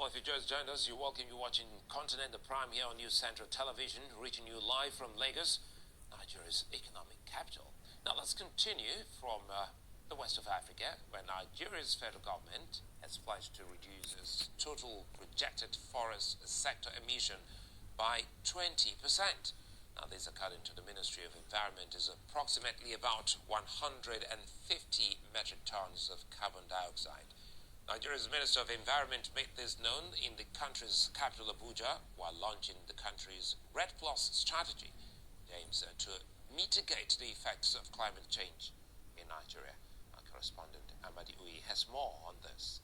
Well, if you just joined us, you're welcome. You're watching Continental Prime here on News Central Television, reaching you live from Lagos, Nigeria's economic capital. Now let's continue from the west of Africa, where Nigeria's federal government has pledged to reduce its total projected forest sector emission by 20%. Now this, according to the Ministry of Environment, is approximately about 150 metric tons of carbon dioxide. Nigeria's Minister of Environment made this known in the country's capital, Abuja, while launching the country's RED Plus strategy. It aims to mitigate the effects of climate change in Nigeria. Our correspondent, Amadi Uyi, has more on this.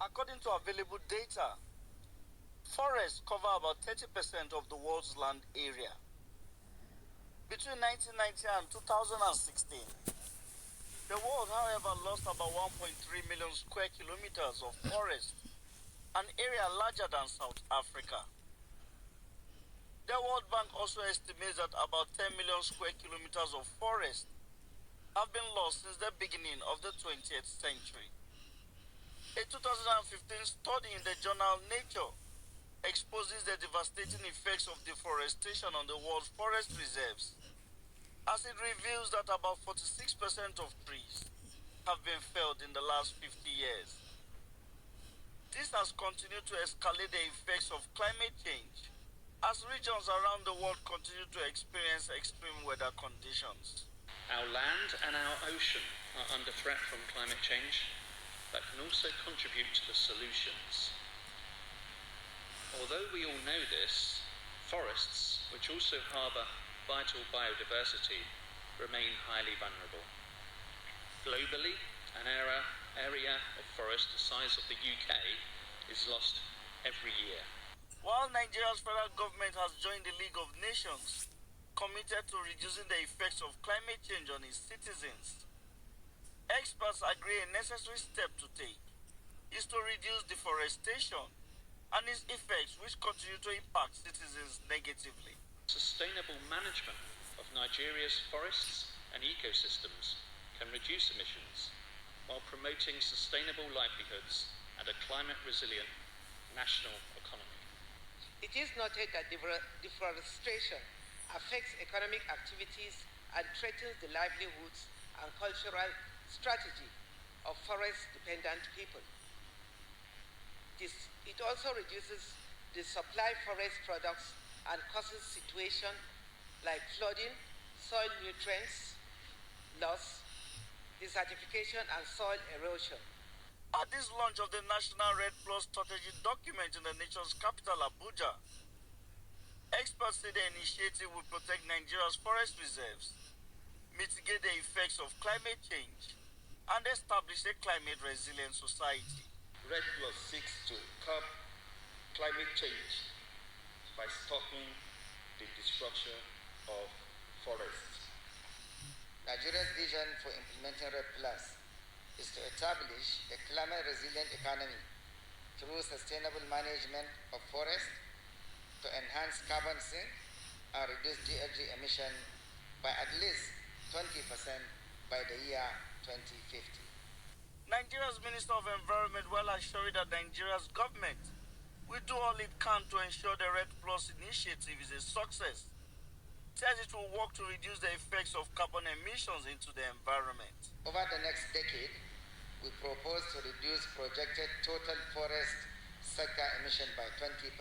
According to available data, forests cover about 30% of the world's land area. Between 1990 and 2016, the world, however, lost about 1.3 million square kilometers of forest, an area larger than South Africa. The World Bank also estimates that about 10 million square kilometers of forest have been lost since the beginning of the 20th century. A 2015 study in the journal Nature exposes the devastating effects of deforestation on the world's forest reserves, as it reveals that about 46% of trees have been felled in the last 50 years. This has continued to escalate the effects of climate change as regions around the world continue to experience extreme weather conditions. Our land and our ocean are under threat from climate change, but can also contribute to the solutions. Although we all know this, forests, which also harbour vital biodiversity, remain highly vulnerable. Globally, an area of forest the size of the UK is lost every year. While Nigeria's federal government has joined the League of Nations, committed to reducing the effects of climate change on its citizens, experts agree a necessary step to take is to reduce deforestation and its effects, which continue to impact citizens negatively. Sustainable management of Nigeria's forests and ecosystems can reduce emissions while promoting sustainable livelihoods and a climate-resilient national economy. It is noted that deforestation affects economic activities and threatens the livelihoods and cultural strategy of forest-dependent people. It also reduces the supply of forest products and causes situations like flooding, soil nutrients loss, desertification, and soil erosion. At this launch of the National RED Plus strategy document in the nation's capital, Abuja, experts say the initiative will protect Nigeria's forest reserves, mitigate the effects of climate change, and establish a climate-resilient society. RED Plus seeks to curb climate change by stopping the destruction of forests. Nigeria's vision for implementing RED Plus is to establish a climate-resilient economy through sustainable management of forests, to enhance carbon sink and reduce GHG emission by at least 20% by the year 2050. Nigeria's Minister of Environment well assured that Nigeria's government will do all it can to ensure the RED Plus initiative is a success. Says it will work to reduce the effects of carbon emissions into the environment. Over the next decade, we propose to reduce projected total forest sector emission by 20%,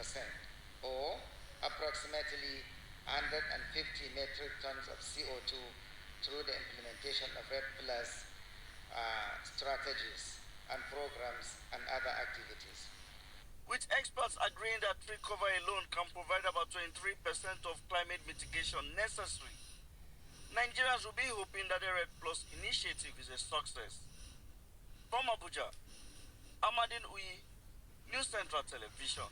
or approximately 150 metric tons of CO2 through the implementation of RED Plus strategies and programs and other activities. With experts agreeing that tree cover alone can provide about 23% of climate mitigation necessary, Nigerians will be hoping that the RED Plus initiative is a success. From Abuja, Amadi Uyi, News Central Television.